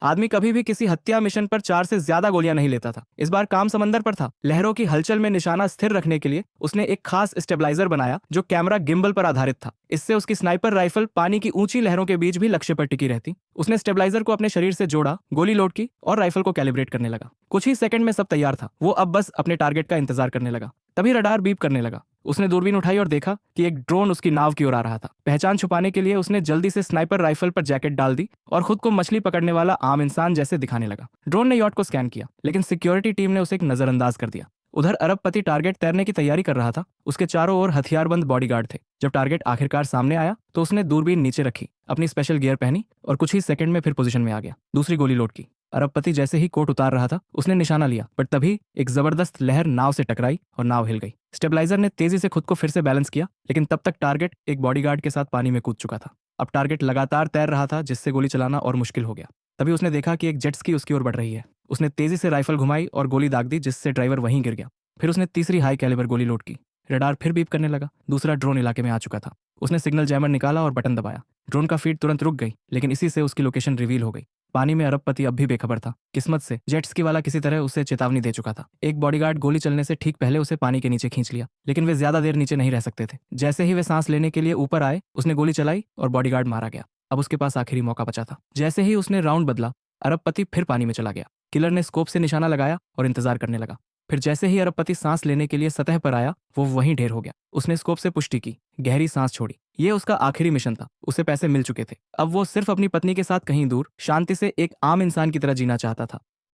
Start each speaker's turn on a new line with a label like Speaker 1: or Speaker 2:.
Speaker 1: आदमी कभी भी किसी हत्या मिशन पर 4 से ज्यादा गोलियां नहीं लेता था। इस बार काम समंदर पर था। लहरों की हलचल में निशाना स्थिर रखने के लिए उसने एक खास स्टेबलाइजर बनाया जो कैमरा गिम्बल पर आधारित था। इससे उसकी स्नाइपर राइफल पानी की ऊंची लहरों के बीच भी लक्ष्य पर टिकी रहती। उसने स्टेबलाइजर को अपने शरीर से जोड़ा, गोली लोड की और राइफल को कैलिब्रेट करने लगा। कुछ ही सेकंड में सब तैयार था। वो अब बस अपने टारगेट का इंतजार करने लगा। तभी रडार बीप करने लगा। उसने दूरबीन उठाई और देखा कि एक ड्रोन उसकी नाव की ओर आ रहा था। पहचान छुपाने के लिए उसने जल्दी से स्नाइपर राइफल पर जैकेट डाल दी और खुद को मछली पकड़ने वाला आम इंसान जैसे दिखाने लगा। ड्रोन ने यॉट को स्कैन किया, लेकिन सिक्योरिटी टीम ने उसे एक नजरअंदाज कर दिया। उधर अरबपति टारगेट तैरने की तैयारी कर रहा था। उसके चारों ओर हथियारबंद बॉडीगार्ड थे। जब टारगेट आखिरकार सामने आया तो उसने दूरबीन नीचे रखी, अपनी स्पेशल गियर पहनी और कुछ ही सेकंड में फिर पोजीशन में आ गया। दूसरी गोली लोड की। अरबपति जैसे ही कोट उतार रहा था उसने निशाना लिया, पर तभी एक जबरदस्त लहर नाव से टकराई और नाव हिल गई। स्टेबलाइजर ने तेजी से खुद को फिर से बैलेंस किया, लेकिन तब तक टारगेट एक बॉडीगार्ड के साथ पानी में कूद चुका था। अब टारगेट लगातार तैर रहा था, जिससे गोली चलाना और मुश्किल हो गया। तभी उसने देखा कि एक जेट स्की उसकी ओर बढ़ रही है। उसने तेजी से राइफल घुमाई और गोली दाग दी, जिससे ड्राइवर वहीं गिर गया। फिर उसने तीसरी हाई कैलिबर गोली लोड की। रडार फिर बीप करने लगा। दूसरा ड्रोन इलाके में आ चुका था। उसने सिग्नल जैमर निकाला और बटन दबाया। ड्रोन का फीड तुरंत रुक गई, लेकिन इसी से उसकी लोकेशन रिवील हो गई। पानी में अरबपति अब भी बेखबर था। किस्मत से जेट स्की वाला किसी तरह उसे चेतावनी दे चुका था। एक बॉडीगार्ड गोली चलने से ठीक पहले उसे पानी के नीचे खींच लिया, लेकिन वे ज्यादा देर नीचे नहीं रह सकते थे। जैसे ही वे सांस लेने के लिए ऊपर आए, उसने गोली चलाई और बॉडीगार्ड मारा गया। अब उसके पास आखिरी मौका बचा था। जैसे ही उसने राउंड बदला, अरबपति फिर पानी में चला गया। किलर ने स्कोप से निशाना लगाया और इंतजार करने लगा। फिर जैसे ही अरबपति सांस लेने के लिए सतह पर आया, वो वहीं ढेर हो गया। उसने स्कोप से पुष्टि की, गहरी सांस छोड़ी। ये उसका आखिरी मिशन था। उसे पैसे मिल चुके थे। अब वो सिर्फ अपनी पत्नी के साथ कहीं दूर शांति से एक आम इंसान की तरह जीना चाहता था।